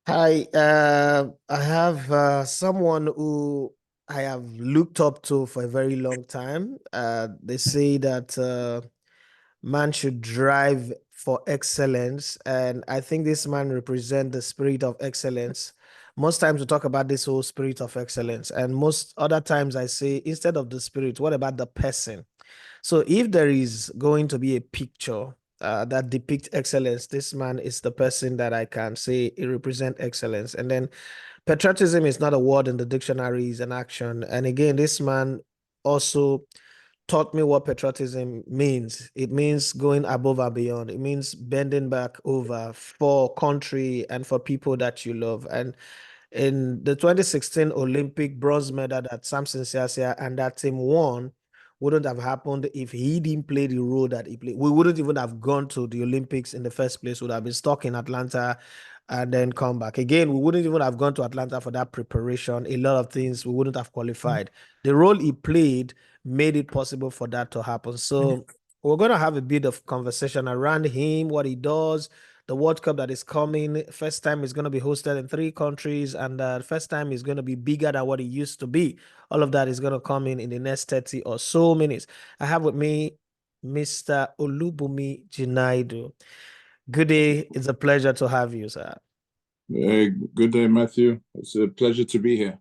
Hi, I have someone who I have looked up to for a very long time. They say that man should drive for excellence, and I think this man represents the spirit of excellence. Most times we talk about this whole spirit of excellence, and most other times I say instead of the spirit, what about the person? So if there is going to be a picture that depicts excellence, this man is the person that I can say it represents excellence. And then patriotism is not a word in the dictionary, it's an action. And again, this man also taught me what patriotism means. It means going above and beyond. It means bending back over for country and for people that you love. And in the 2016 Olympic bronze medal that Samson Siasia and that team won wouldn't have happened if he didn't play the role that he played. We wouldn't even have gone to the Olympics in the first place. Would have been stuck in Atlanta and then come back. Again, we wouldn't even have gone to Atlanta for that preparation. A lot of things we wouldn't have qualified. The role he played made it possible for that to happen. So we're going to have a bit of conversation around him, what he does, the World Cup that is coming. First time is going to be hosted in three countries, and the first time is going to be bigger than what it used to be. All of that is going to come in the next 30 or so minutes. I have with me Mr. Olubumi Jinadu. Good day. It's a pleasure to have you, sir. Good day, Matthew. It's a pleasure to be here.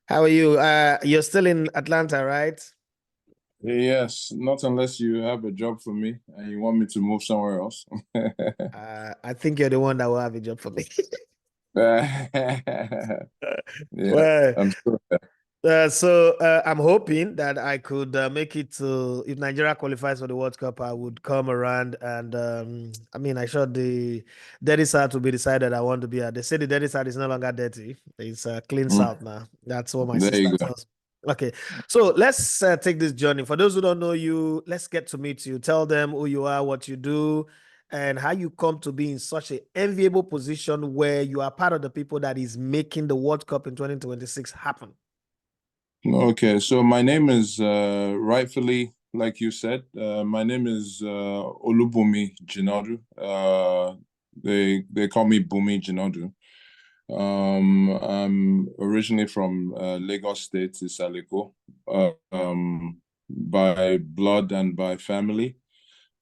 How are you? You're still in Atlanta, right? Yes, not unless you have a job for me and you want me to move somewhere else. I think you're the one that will have a job for me. Yeah, Well, I'm sure. I'm hoping that I could make it to if Nigeria qualifies for the World Cup, I would come around and I mean I shot the dirty side to be decided I want to be at. They say the dirty side is no longer dirty. It's clean Mm, south now. That's what my there sister you go. tells me. Okay, so let's take this journey. For those who don't know you, let's get to meet you. Tell them who you are, what you do, and how you come to be in such an enviable position where you are part of the people that is making the World Cup in 2026 happen. Okay, so my name is rightfully, like you said, my name is Olubumi Jinadu. They call me Bumi Jinadu. I'm originally from Lagos State, Isaleko, by blood and by family.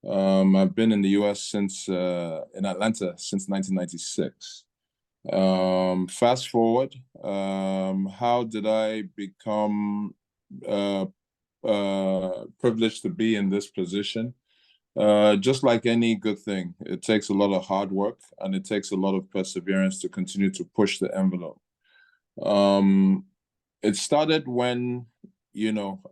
I've been in the US since in Atlanta since 1996. Fast forward, how did I become uh, privileged to be in this position? Just like any good thing, it takes a lot of hard work and it takes a lot of perseverance to continue to push the envelope. Um, it started when, you know,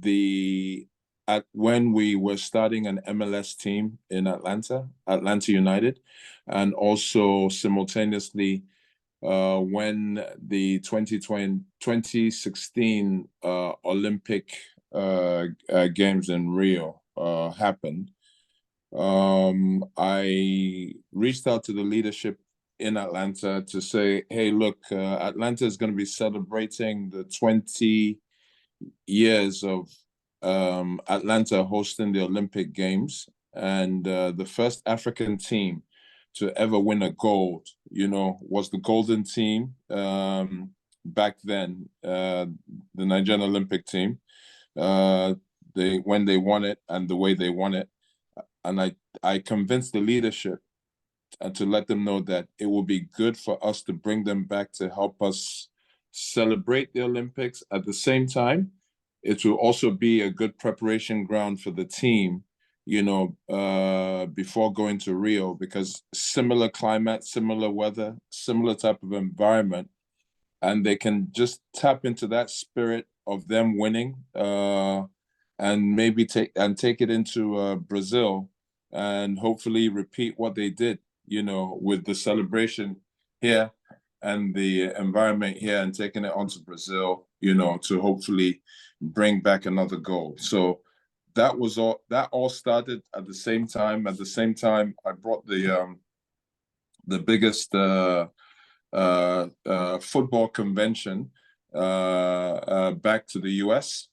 the at when we were starting an MLS team in Atlanta, Atlanta United, and also simultaneously when the 2016 Olympic Games in Rio happened. I reached out to the leadership in Atlanta to say, hey, look, Atlanta is going to be celebrating the 20 years of Atlanta hosting the Olympic Games. And the first African team to ever win a gold, was the golden team back then, the Nigerian Olympic team. When they won it and the way they won it. And I convinced the leadership and to let them know that it will be good for us to bring them back to help us celebrate the Olympics. At the same time, it will also be a good preparation ground for the team, before going to Rio, because similar climate, similar weather, similar type of environment, and they can just tap into that spirit of them winning, and maybe take it into Brazil and hopefully repeat what they did, with the celebration here and the environment here, and taking it onto Brazil, to hopefully bring back another goal. So that all started at the same time. At the same time, I brought the biggest football convention back to the US.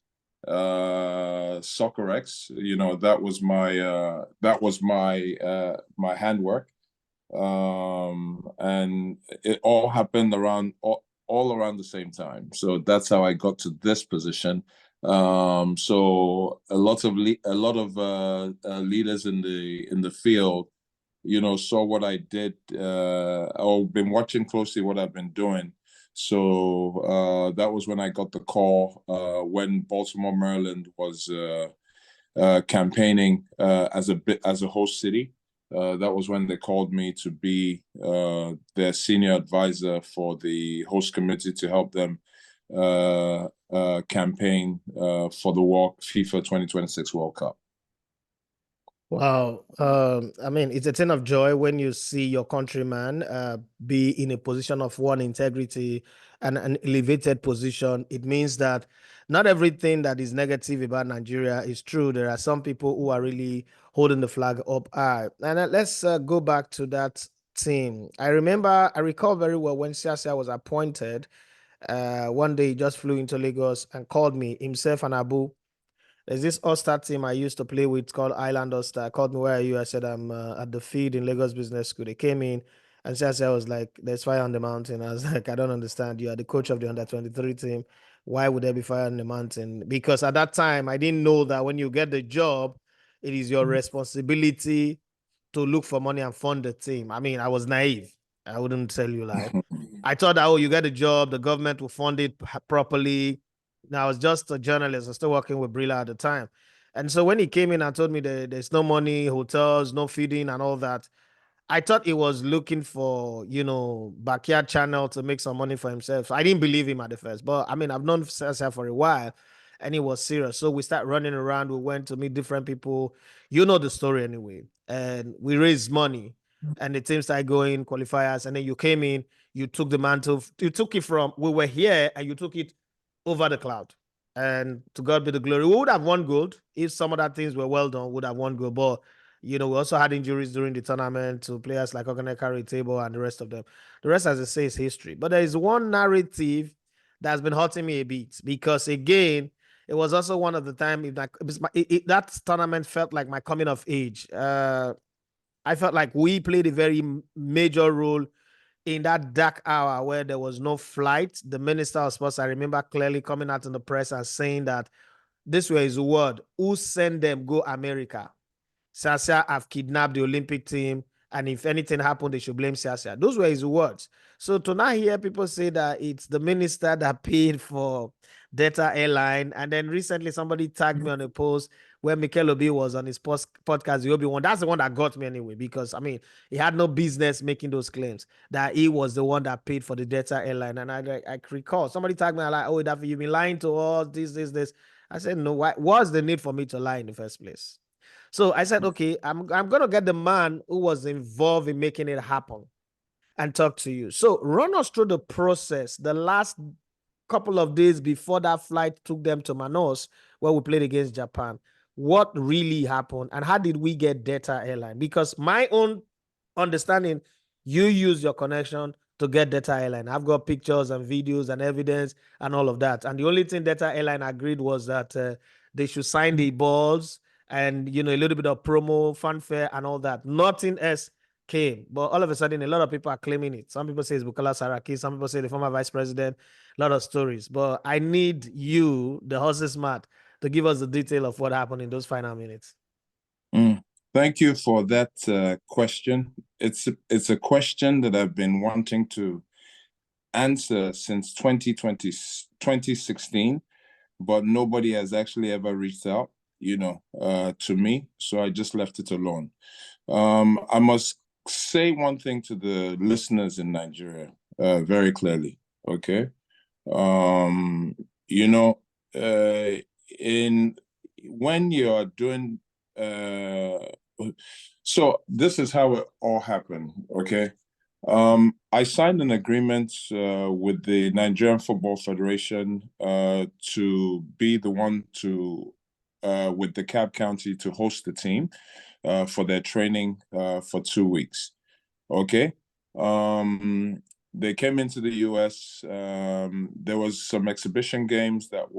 Soccer X, that was my handwork. And it all happened all around the same time. So that's how I got to this position. So a lot of leaders in the field, saw what I did, or been watching closely what I've been doing. So that was when I got the call, when Baltimore, Maryland was campaigning as a host city. That was when they called me to be their senior advisor for the host committee to help them campaign for the FIFA 2026 World Cup. Wow. I mean, it's a thing of joy when you see your countryman be in a position of one integrity and an elevated position. It means that not everything that is negative about Nigeria is true. There are some people who are really holding the flag up high. And let's go back to that team. I recall very well when Siasia was appointed. One day he just flew into Lagos and called me, himself and Abu. There's this All-Star team I used to play with called Island All-Star. Called me, where are you? I said, I'm at the feed in Lagos Business School. They came in and said, I was like, there's fire on the mountain. I was like, I don't understand. You are the coach of the under-23 team. Why would there be fire on the mountain? Because at that time, I didn't know that when you get the job, it is your responsibility to look for money and fund the team. I mean, I was naive. I wouldn't tell you lie. I thought that, oh, you get a job, the government will fund it properly. Now, I was just a journalist. I was still working with Brilla at the time. And so when he came in and told me that there's no money, hotels, no feeding, and all that, I thought he was looking for, backyard channel to make some money for himself. So I didn't believe him at the first. But I mean, I've known Sasa for a while and he was serious. So we start running around. We went to meet different people. You know the story anyway. And we raised money and the team started going qualifiers. And then you came in, you took the mantle, you took it from, we were here and you took it over the cloud. And to God be the glory. We would have won gold if some of that things were well done, would have won gold. But we also had injuries during the tournament to players like Oganekari Table and the rest of them. The rest, as I say, is history. But there is one narrative that's been hurting me a bit because, again, it was also one of the time that tournament felt like my coming of age. I felt like we played a very major role in that dark hour where there was no flight. The minister of sports, I remember clearly coming out in the press and saying that this was his word: who sent them go America? Sasia have kidnapped the Olympic team, and if anything happened, they should blame Sasia. Those were his words. So to now hear people say that it's the minister that paid for Delta Airline, and then recently somebody tagged me on a post where Mikel Obi was on his podcast, the Obi one. That's the one that got me anyway, because I mean, he had no business making those claims that he was the one that paid for the Delta Airline. And I recall somebody tagged me like, "Oh, that you've been lying to us, this." I said, "No, what's the need for me to lie in the first place?" So I said, okay, I'm going to get the man who was involved in making it happen and talk to you. So run us through the process, the last couple of days before that flight took them to Manaus, where we played against Japan. What really happened and how did we get Delta Airline? Because my own understanding, you use your connection to get Delta Airline. I've got pictures and videos and evidence and all of that. And the only thing Delta Airline agreed was that they should sign the balls and, a little bit of promo, fanfare and all that. Nothing else came. But all of a sudden, a lot of people are claiming it. Some people say it's Bukola Saraki. Some people say the former vice president. A lot of stories. But I need you, the horse's smart, to give us the detail of what happened in those final minutes. Thank you for that question. It's a question that I've been wanting to answer since 2016, but nobody has actually ever reached out, to me. So I just left it alone. I must say one thing to the listeners in Nigeria, very clearly. Okay. When you're doing, so this is how it all happened. Okay. I signed an agreement with the Nigerian Football Federation to be the one to with the Cab County to host the team for their training for 2 weeks. Okay. They came into the US. There was some exhibition games that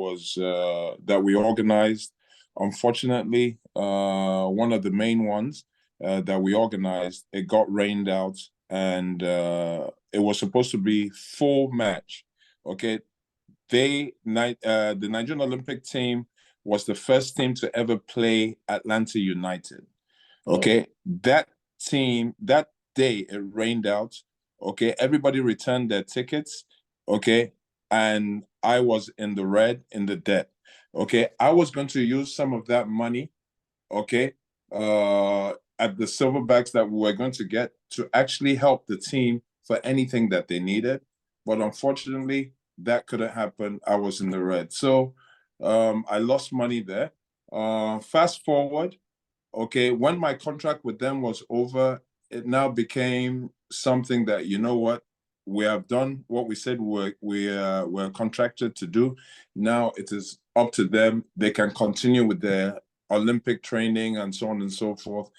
we organized. Unfortunately, one of the main ones, that we organized, it got rained out, and it was supposed to be full match. Okay, the Nigerian Olympic team was the first team to ever play Atlanta United. Okay, that team, that day it rained out. Okay, everybody returned their tickets. Okay, and I was in the red, in the debt. Okay, I was going to use some of that money, okay, at the silverbacks that we were going to get to actually help the team for anything that they needed. But unfortunately, that couldn't happen. I was in the red. So I lost money there. Fast forward, okay, when my contract with them was over, it now became something that, you know what, we have done what we said we're contracted to do. Now it is up to them. They can continue with their Olympic training and so on and so forth,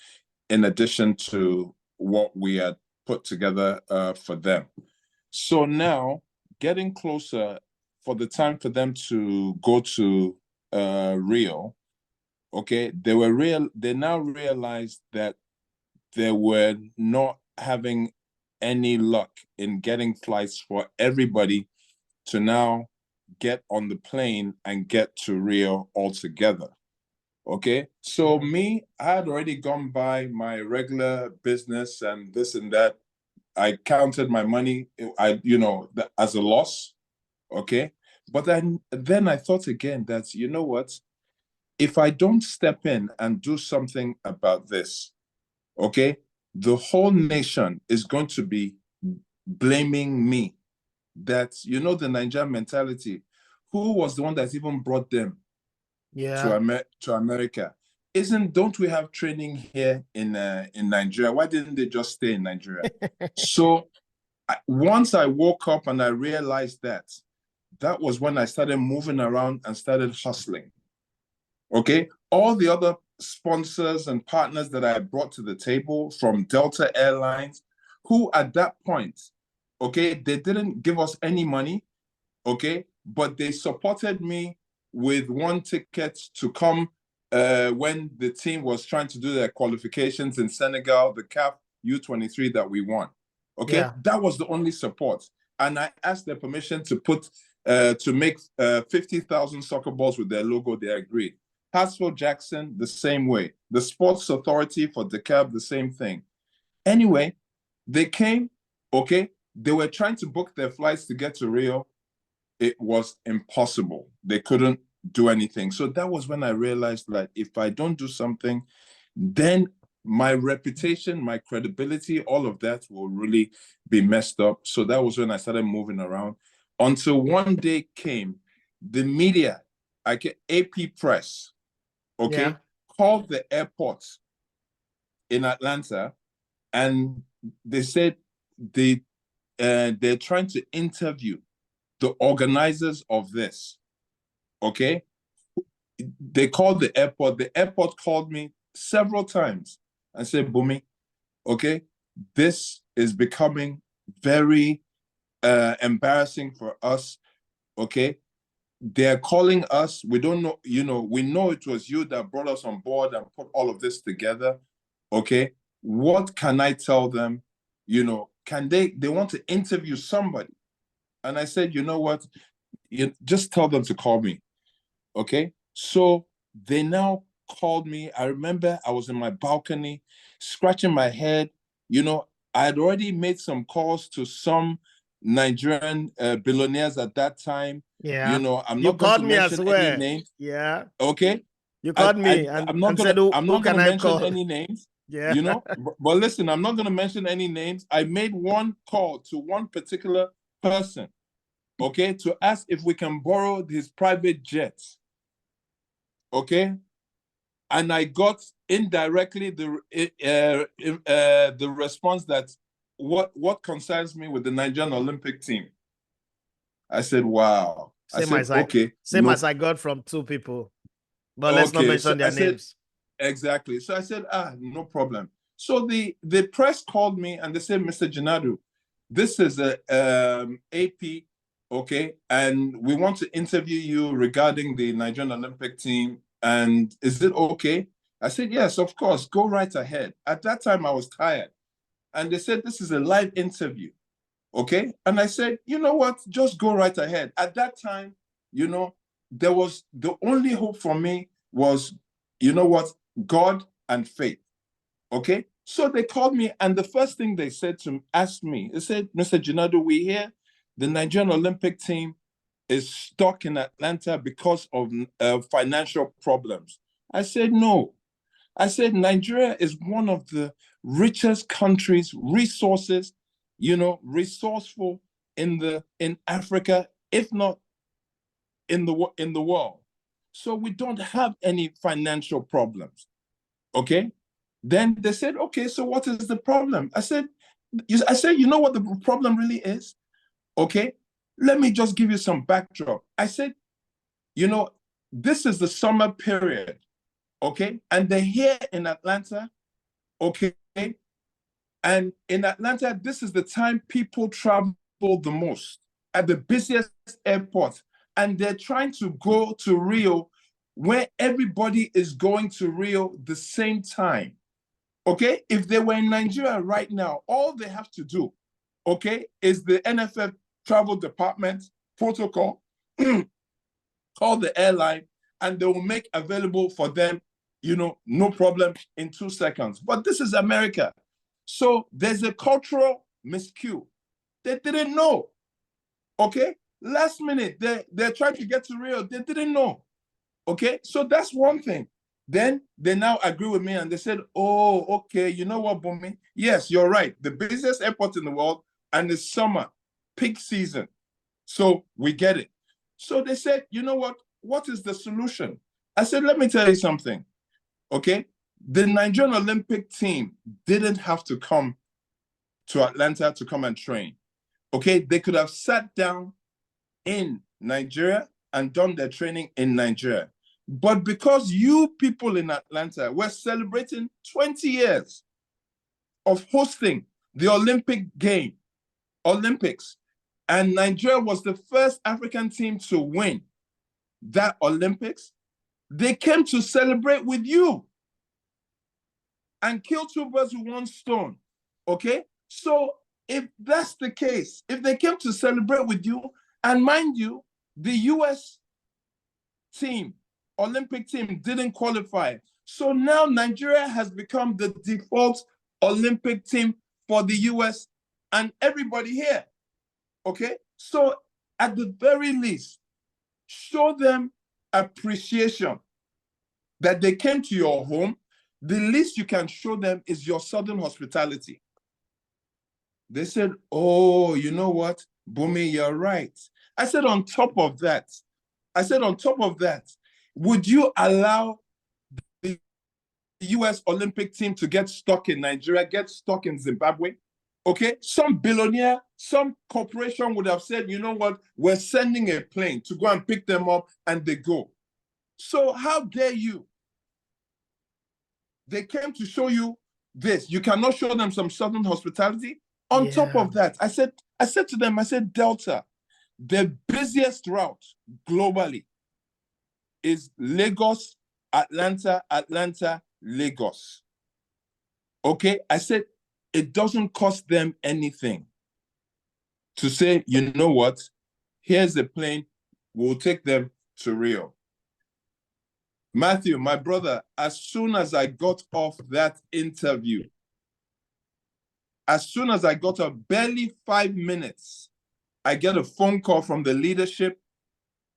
in addition to what we had put together for them. So now, getting closer for the time for them to go to Rio, okay, they now realized that they were not having any luck in getting flights for everybody to now get on the plane and get to Rio altogether. Okay, so me, I had already gone by my regular business and this and that. I counted my money, as a loss. Okay, but then I thought again that, you know what, if I don't step in and do something about this, okay, the whole nation is going to be blaming me. That, the Nigerian mentality. Who was the one that even brought them to America? Don't we have training here in Nigeria? Why didn't they just stay in Nigeria? So once I woke up and I realized that was when I started moving around and started hustling. Okay, all the other sponsors and partners that I brought to the table, from Delta Airlines, who at that point, okay, they didn't give us any money, okay, but they supported me with one ticket to come when the team was trying to do their qualifications in Senegal, the CAF U23 that we won. Okay, that was the only support. And I asked their permission to make 50,000 soccer balls with their logo. They agreed. Hartsfield Jackson, the same way. The Sports Authority for DeKalb, the same thing. Anyway, they came, okay, they were trying to book their flights to get to Rio. It was impossible. They couldn't do anything. So that was when I realized that if I don't do something, then my reputation, my credibility, all of that will really be messed up. So that was when I started moving around, until one day came, the media, AP Press, okay, called the airport in Atlanta, and they said they're trying to interview the organizers of this. Okay, they called the airport. The airport called me several times and said, Bunmi, okay, this is becoming very embarrassing for us. Okay, they're calling us. We don't know, we know it was you that brought us on board and put all of this together. Okay, what can I tell them? Can they want to interview somebody? And I said, you know what? You just tell them to call me. Okay, so they now called me. I remember I was in my balcony, scratching my head. I had already made some calls to some Nigerian billionaires at that time. I'm not going to mention any names. Yeah. Okay. You called me and said, I'm not going to mention any names. Yeah. But listen, I'm not going to mention any names. I made one call to one particular person, okay, to ask if we can borrow his private jets. Okay, and I got indirectly the response that what concerns me with the Nigerian Olympic team. I said, wow. Same as I got from two people, but let's not mention their names. Exactly. So I said, no problem. So the press called me and they said, Mr. Jinadu, this is a AP, okay, and we want to interview you regarding the Nigerian Olympic team. And is it okay? I said, yes, of course, go right ahead. At that time, I was tired. And they said, this is a live interview. Okay. And I said, you know what? Just go right ahead. At that time, you know, there was the only hope for me was, you know what? God and faith. Okay. So they called me, and the first thing they said to ask me, they said, Mr. Jinadu, we hear the Nigerian Olympic team is stuck in Atlanta because of financial problems. I said, no. I said, Nigeria is one of the richest countries, resources, you know, resourceful in Africa, if not in the world. So we don't have any financial problems. Okay. Then they said, okay, so what is the problem? I said, you know what the problem really is? Okay. Let me just give you some backdrop. I said, you know, this is the summer period. Okay. And they're here in Atlanta. Okay. And in Atlanta, this is the time people travel the most at the busiest airport. And they're trying to go to Rio where everybody is going to Rio the same time. Okay. If they were in Nigeria right now, all they have to do, okay, is the NFF travel department protocol, call the airline, and they will make available for them, you know, no problem in 2 seconds. But this is America. So there's a cultural miscue. They didn't know. Okay. Last minute, they're trying to get to Rio. They didn't know. Okay. So that's one thing. Then they now agree with me and they said, oh, okay, you know what, Bunmi? Yes, you're right. The busiest airport in the world, and it's summer, peak season. So we get it. So they said, you know what? What is the solution? I said, let me tell you something. Okay. The Nigerian Olympic team didn't have to come to Atlanta to come and train. Okay. They could have sat down in Nigeria and done their training in Nigeria. But because you people in Atlanta were celebrating 20 years of hosting the Olympics, and Nigeria was the first African team to win that Olympics, they came to celebrate with you and kill two birds with one stone. Okay? So if that's the case, if they came to celebrate with you, and mind you, the US team, Olympic team, didn't qualify. So now Nigeria has become the default Olympic team for the US and everybody here. Okay? So at the very least, show them appreciation that they came to your home. The least you can show them is your southern hospitality. They said, oh, you know what, Bunmi, you're right. I said, on top of that, would you allow the US Olympic team to get stuck in Nigeria, get stuck in Zimbabwe? Okay, some billionaire, some corporation would have said, you know what, we're sending a plane to go and pick them up, and they go. So how dare you? They came to show you this. You cannot show them some southern hospitality. On top of that, I said to them, I said, Delta, the busiest route globally is Lagos, Atlanta, Lagos. Okay, I said, it doesn't cost them anything to say, you know what, here's the plane, we'll take them to Rio. Matthew, my brother, as soon as I got off that interview, as soon as I got up, barely 5 minutes, I get a phone call from the leadership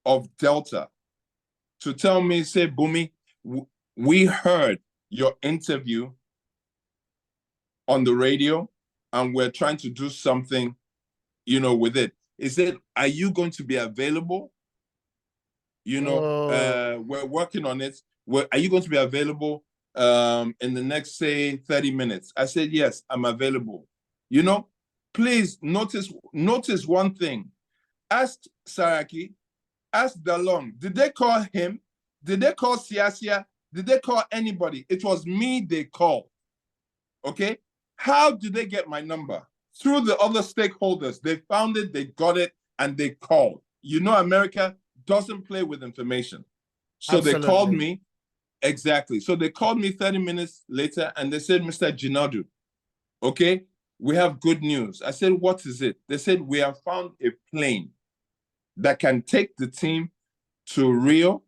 of Delta to tell me, say, Bunmi, we heard your interview on the radio, and we're trying to do something, you know, with it. He said, are you going to be available? You know, we're working on it. Are you going to be available in the next, say, 30 minutes? I said, yes, I'm available. You know, please notice one thing. Ask Saraki, ask Dalong, did they call him? Did they call Siasia? Did they call anybody? It was me they called. Okay? How did they get my number? Through the other stakeholders. They found it, they got it, and they called. You know, America doesn't play with information. So Absolutely. They called me Exactly. So they called me 30 minutes later and they said, Mr. Jinadu, okay, we have good news. I said, what is it? They said, we have found a plane that can take the team to Rio.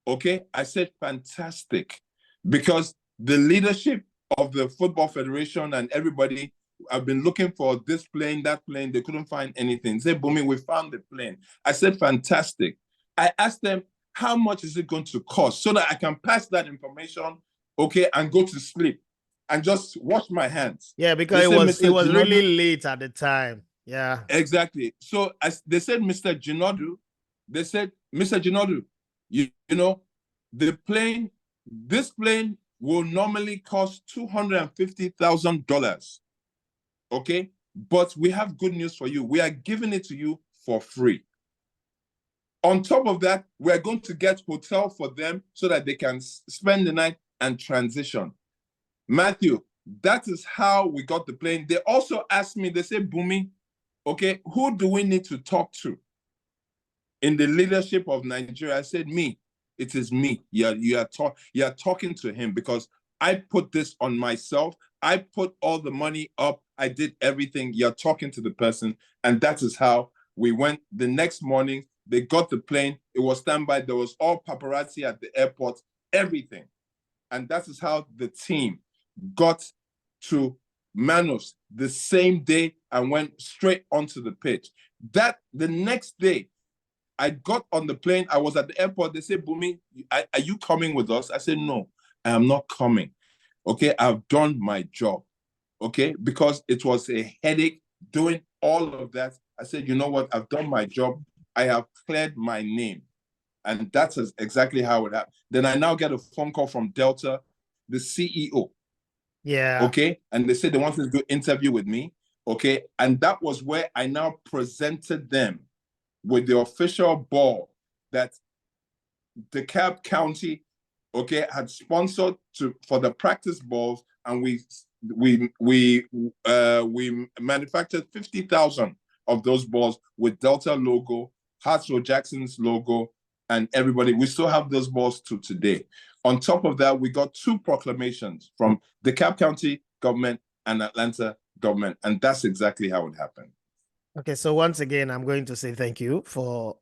Okay. I said, fantastic. Because the leadership of the Football Federation and everybody have been looking for this plane, that plane. They couldn't find anything. They said, Bunmi, we found the plane. I said, fantastic. I asked them, how much is it going to cost so that I can pass that information, okay, and go to sleep and just wash my hands. Yeah, because it was really late at the time. Yeah. Exactly. So as they said, Mr. Jinadu, they said, Mr. Jinadu, you know, this plane will normally cost $250,000. Okay. But we have good news for you. We are giving it to you for free. On top of that, we're going to get hotel for them so that they can spend the night and transition. Matthew, that is how we got the plane. They also asked me, they said, Bunmi, okay, who do we need to talk to in the leadership of Nigeria? I said, me. It is me. You are talking to him because I put this on myself. I put all the money up. I did everything. You're talking to the person. And that is how we went. The next morning, they got the plane. It was standby. There was all paparazzi at the airport, everything. And that is how the team got to Manus the same day and went straight onto the pitch. That the next day, I got on the plane. I was at the airport. They said, Bunmi, are you coming with us? I said, no, I am not coming. Okay, I've done my job. Okay, because it was a headache doing all of that. I said, you know what? I've done my job. I have cleared my name. And that's exactly how it happened. Then I now get a phone call from Delta, the CEO. Yeah. Okay. And they said they wanted to do an interview with me. Okay. And that was where I now presented them with the official ball that DeKalb County, okay, had sponsored for the practice balls, and we manufactured 50,000 of those balls with Delta logo, Hartsville Jackson's logo, and everybody. We still have those balls to today. On top of that, we got 2 proclamations from the DeKalb County government and Atlanta government, and that's exactly how it happened. Okay, so once again, I'm going to say thank you for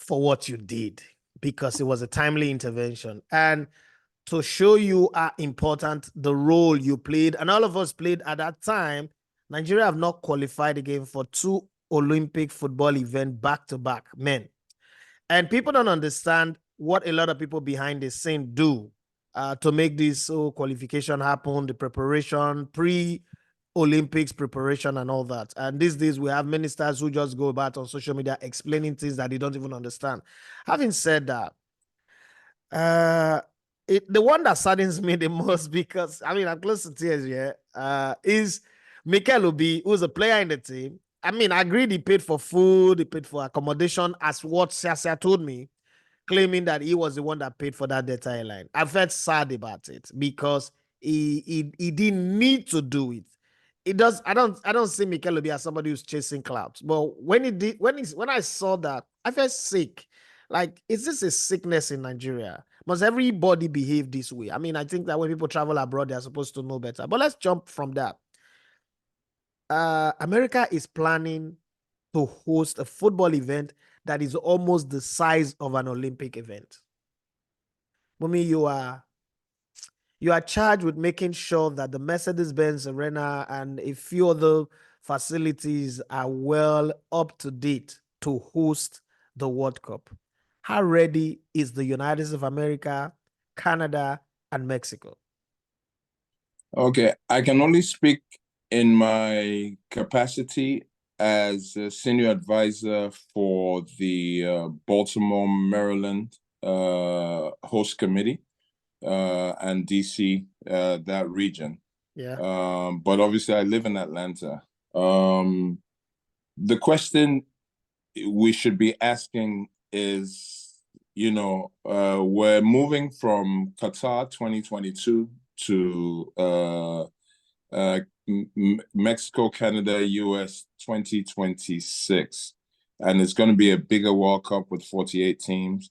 what you did, because it was a timely intervention, and to show you how important the role you played, and all of us played at that time. Nigeria have not qualified again for 2 Olympic football events back to back, men. And people don't understand what a lot of people behind the scene do to make this qualification happen, the preparation, pre-Olympics preparation and all that. And these days we have ministers who just go about on social media explaining things that they don't even understand. Having said that, the one that saddens me the most, because I mean I'm close to tears here, is Mikel Obi, who's a player in the team. I mean, I agreed he paid for food, he paid for accommodation, as what Sasia told me, claiming that he was the one that paid for that Delta Airline. I felt sad about it because he didn't need to do it. It does. I don't see Mikel Obi as somebody who's chasing clouds. But when I saw that, I felt sick. Like, is this a sickness in Nigeria? Must everybody behave this way? I mean, I think that when people travel abroad, they're supposed to know better. But let's jump from that. America is planning to host a football event that is almost the size of an Olympic event. Bunmi, you are charged with making sure that the Mercedes-Benz Arena and a few other facilities are well up to date to host the World Cup. How ready is the United States of America, Canada, and Mexico? Okay, I can only speak in my capacity as a senior advisor for the Baltimore, Maryland host committee and DC, that region. Yeah. But obviously I live in Atlanta. The question we should be asking is, we're moving from Qatar 2022 to Mexico, Canada, US 2026. And it's going to be a bigger World Cup with 48 teams.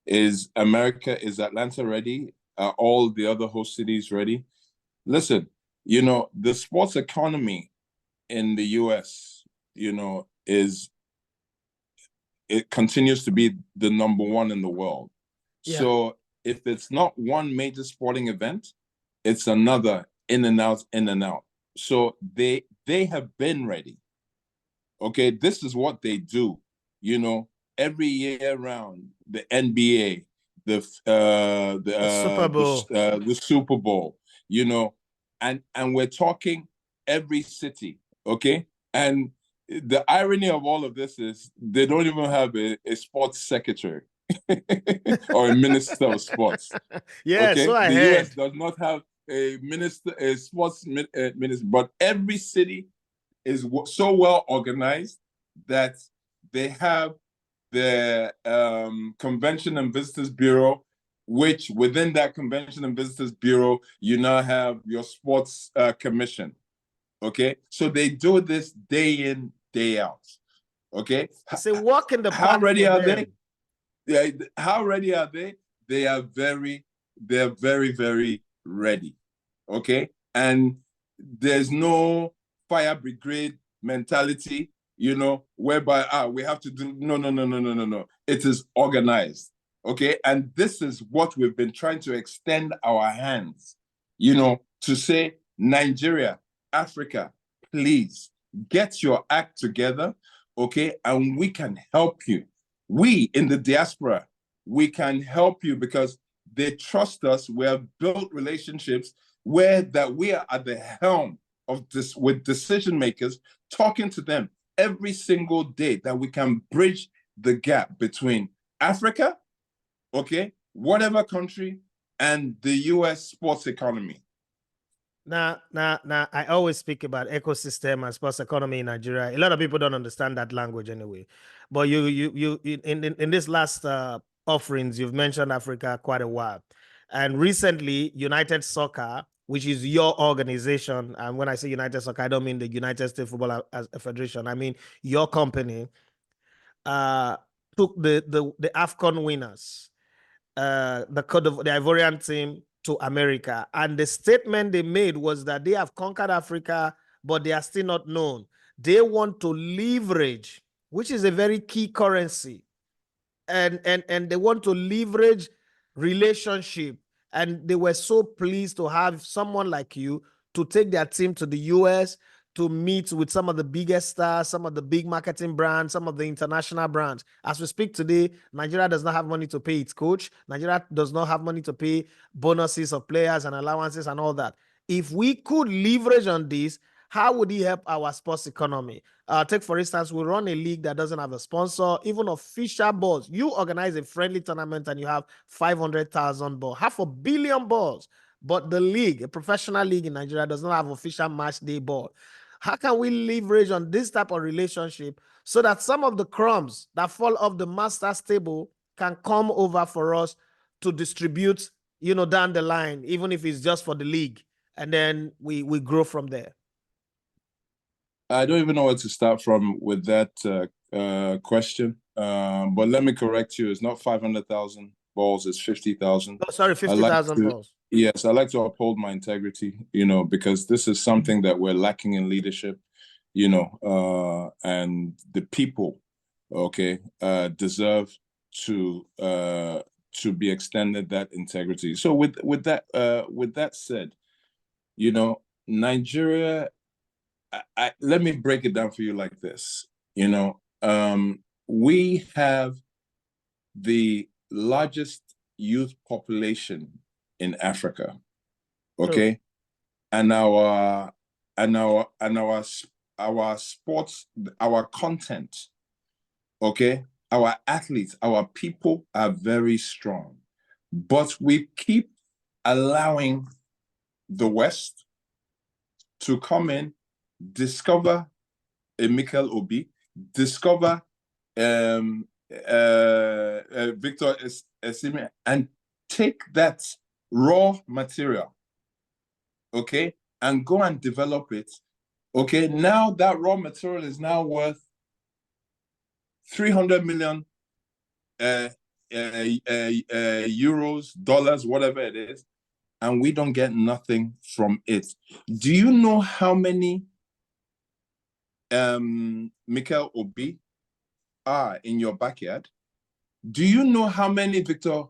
Is Atlanta ready? Are all the other host cities ready? Listen, the sports economy in the US, it continues to be the number one in the world. Yeah. So if it's not one major sporting event, it's another in and out, in and out. So they have been ready. Okay, this is what they do. Every year round, the NBA, The Super Bowl. the Super Bowl, and we're talking every city. Okay, and the irony of all of this is they don't even have a sports secretary or a minister of sports. Yeah, so Okay, I the US heard. does not have a sports minister, but every city is so well organized that they have the Convention and Visitors Bureau, which within that Convention and Visitors Bureau, you now have your sports commission. Okay, so they do this day in, day out. Okay, It's a walk in the how park ready for are them. they? Yeah, how ready are they? They're very, very ready. Okay, and there's no fire brigade mentality, whereby we have to do no. It is organized. Okay, and this is what we've been trying to extend our hands, to say, Nigeria, Africa, please get your act together, okay, and we can help you. We in the diaspora, we can help you because they trust us. We have built relationships where that we are at the helm of this with decision makers, talking to them every single day, that we can bridge the gap between Africa, okay, whatever country, and the US sports economy. Now, I always speak about ecosystem and sports economy in Nigeria. A lot of people don't understand that language anyway. But you in this last offerings, you've mentioned Africa quite a while. And recently, United Soccer, which is your organization, and when I say United Soccer, I don't mean the United States Football Federation. I mean your company, uh, took the AFCON winners, the Ivorian team, to America. And the statement they made was that they have conquered Africa, but they are still not known. They want to leverage, which is a very key currency, and they want to leverage relationship. And they were so pleased to have someone like you to take their team to the US to meet with some of the biggest stars, some of the big marketing brands, some of the international brands. As we speak today, Nigeria does not have money to pay its coach. Nigeria does not have money to pay bonuses of players and allowances and all that. If we could leverage on this, how would it help our sports economy? Take, for instance, we run a league that doesn't have a sponsor, even official balls. You organize a friendly tournament and you have 500,000 balls, 500 million balls. But the league, a professional league in Nigeria, does not have official match day ball. How can we leverage on this type of relationship so that some of the crumbs that fall off the master's table can come over for us to distribute, down the line, even if it's just for the league, and then we grow from there? I don't even know where to start from with that question. But let me correct you. It's not 500,000 balls, it's 50,000. Oh, sorry, 50,000 balls. Yes, I like to uphold my integrity, because this is something that we're lacking in leadership, and the people, okay, deserve to be extended that integrity. So with that said, Nigeria, let me break it down for you like this. We have the largest youth population in Africa, okay, and our sports, our content, okay, our athletes, our people are very strong, but we keep allowing the West to come in, discover a Mikel Obi, discover Victor Esime, and take that raw material, okay, and go and develop it. Okay, now that raw material is now worth 300 million euros, dollars, whatever it is, and we don't get nothing from it. Do you know how many Mikel Obi are in your backyard? Do you know how many Victor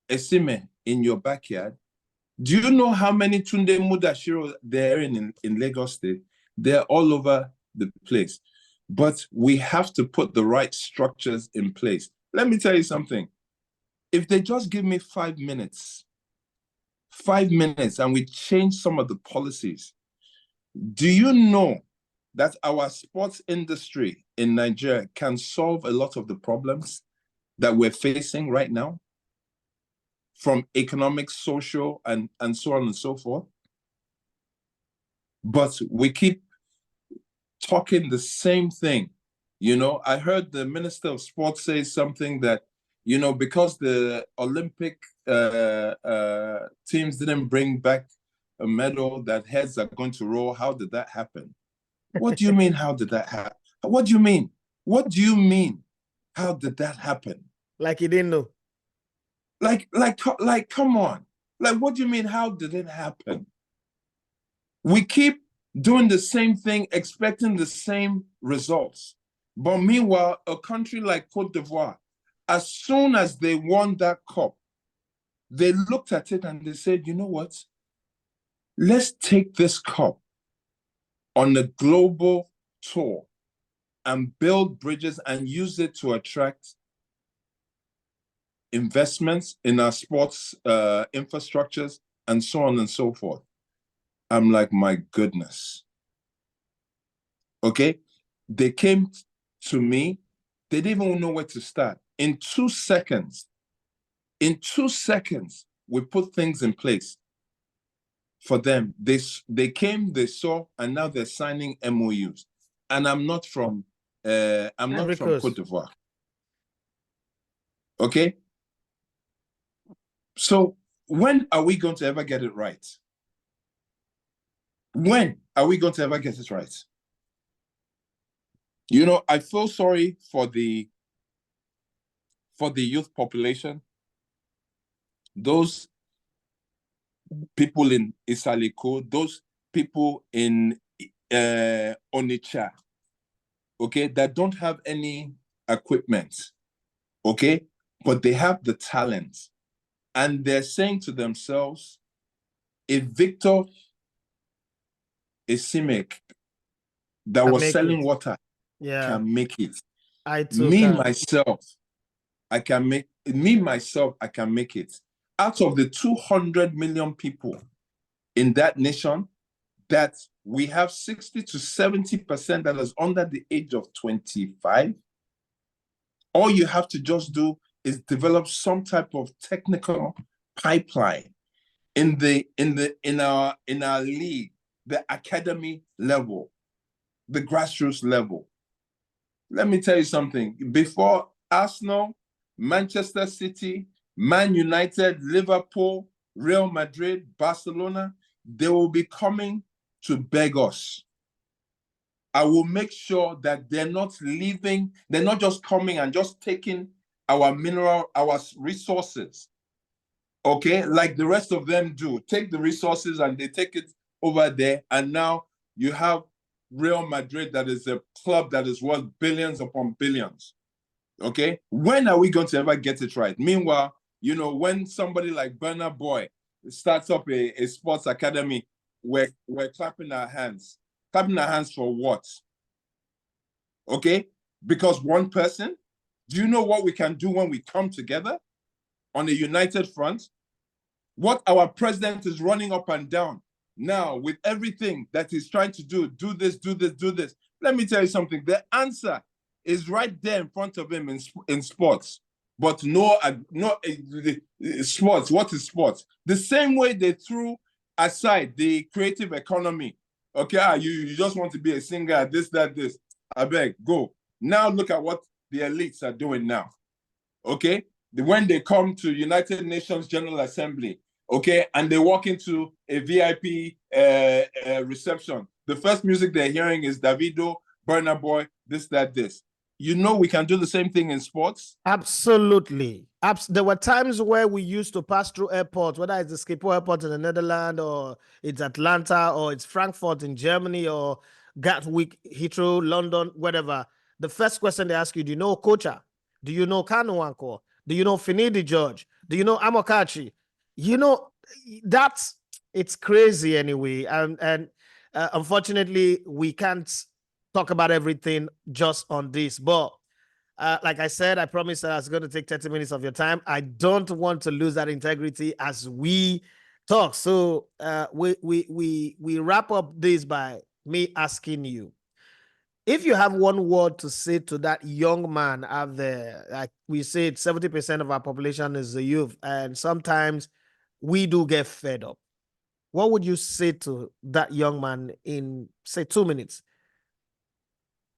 Esime in your backyard? Do you know how many Tunde Mudashiro there in Lagos State? They're all over the place. But we have to put the right structures in place. Let me tell you something. If they just give me 5 minutes, and we change some of the policies, do you know that our sports industry in Nigeria can solve a lot of the problems that we're facing right now? From economic, social, and so on and so forth. But we keep talking the same thing. I heard the Minister of Sports say something that, because the Olympic teams didn't bring back a medal, that heads are going to roll. How did that happen? What do you mean, how did that happen? What do you mean? What do you mean? How did that happen? Like he didn't know. Like, come on. Like, what do you mean, how did it happen? We keep doing the same thing, expecting the same results. But meanwhile, a country like Cote d'Ivoire, as soon as they won that cup, they looked at it and they said, you know what? Let's take this cup on a global tour and build bridges and use it to attract investments in our sports infrastructures and so on and so forth. I'm like, my goodness. Okay? They came to me. They didn't even know where to start. In 2 seconds, we put things in place for them. They came, they saw, and now they're signing MOUs. And I'm not from Cote d'Ivoire. Okay? So when are we going to ever get it right? When are we going to ever get it right? I feel sorry for the youth population. Those people in Isaliko, those people in Onitsha, okay, that don't have any equipment, okay, but they have the talent. And they're saying to themselves, if Victor Esime that was selling water can make it, I can make it. Out of the 200 million people in that nation, that we have 60 to 70% that is under the age of 25, all you have to just do is develop some type of technical pipeline in our league, the academy level, the grassroots level. Let me tell you something. Before Arsenal, Manchester City, Man United, Liverpool, Real Madrid, Barcelona, they will be coming to beg us. I will make sure that they're not leaving, they're not just coming and just taking our resources, okay, like the rest of them do. Take the resources and they take it over there, and now you have Real Madrid that is a club that is worth billions upon billions, okay? When are we going to ever get it right? Meanwhile, when somebody like Burna Boy starts up a sports academy, we're clapping our hands. Clapping our hands for what? Okay? Because one person? Do you know what we can do when we come together on a united front? What our president is running up and down now with everything that he's trying to do this, do this, do this. Let me tell you something. The answer is right there in front of him in sports. But no sports. What is sports? The same way they threw aside the creative economy. Okay, you just want to be a singer, this, that, this. I beg, go. Now look at what the elites are doing now. Okay? When they come to United Nations General Assembly, okay, and they walk into a VIP reception, the first music they're hearing is Davido, Burna Boy, this, that, this. you know we can do the same thing in sports. Absolutely. There were times where we used to pass through airports, whether it's the Schiphol airport in the Netherlands, or it's Atlanta, or it's Frankfurt in Germany, or Gatwick, Heathrow, London, whatever. The first question they ask you, do you know Kocha? Do you know Kanuanko? Do you know Finidi George? Do you know Amokachi? You know, it's crazy anyway. And unfortunately, we can't talk about everything just on this, but like I said, I promised that I was going to take 30 minutes of your time. I don't want to lose that integrity as we talk. So we wrap up this by me asking you, if you have one word to say to that young man out there, like we said, 70% of our population is the youth, and sometimes we do get fed up. What would you say to that young man in, say, 2 minutes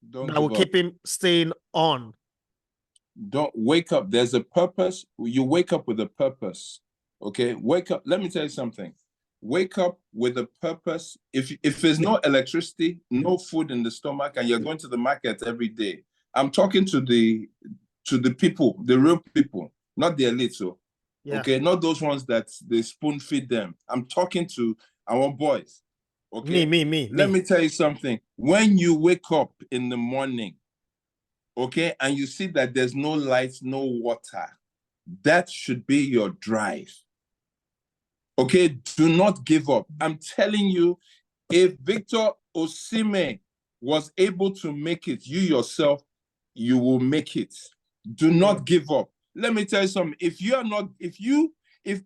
Don't that give will up. keep him staying on? Don't wake up. There's a purpose. You wake up with a purpose. Okay, wake up. Let me tell you something. Wake up with a purpose. If there's no electricity, no food in the stomach, and you're going to the market every day, I'm talking to the people, the real people, not the elite. So, Yeah. okay, not those ones that they spoon feed them. I'm talking to our boys. Okay, Me. Let me tell you something. When you wake up in the morning, okay, and you see that there's no lights, no water, that should be your drive. Okay, do not give up. I'm telling you, if Victor Osimhen was able to make it, you yourself, you will make it. Do not give up. Let me tell you something. If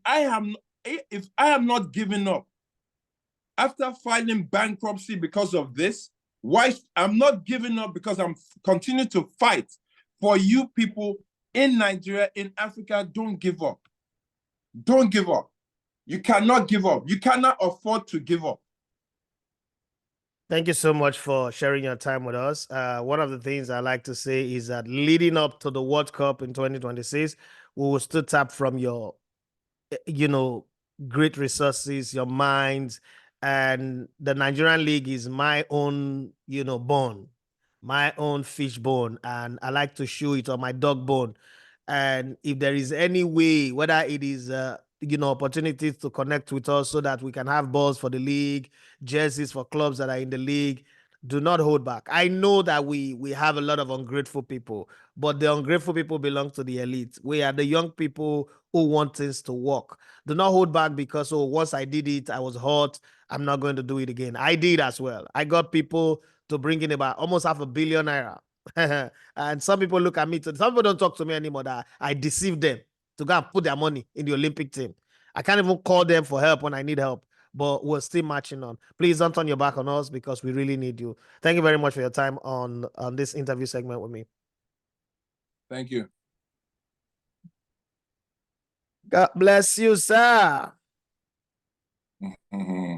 I am not giving up after filing bankruptcy because of this, why I'm not giving up, because I'm continuing to fight for you people in Nigeria, in Africa. Don't give up. Don't give up. You cannot give up. You cannot afford to give up. Thank you so much for sharing your time with us. One of the things I like to say is that leading up to the World Cup in 2026, we will still tap from your, great resources, your minds, and the Nigerian League is my own, bone, my own fish bone, and I like to show it on my dog bone. And if there is any way, whether it is, opportunities to connect with us so that we can have balls for the league, jerseys for clubs that are in the league, do not hold back. I know that we have a lot of ungrateful people, but the ungrateful people belong to the elite. We are the young people who want things to work. Do not hold back because, oh, once I did it, I was hot. I'm not going to do it again. I did as well. I got people to bring in about almost $500 million. And some people look at me, some people don't talk to me anymore, that I deceived them to go and put their money in the Olympic team. I can't even call them for help when I need help, but we're still marching on. Please don't turn your back on us because we really need you. Thank you very much for your time on this interview segment with me. Thank you. God bless you, sir. Mm-hmm.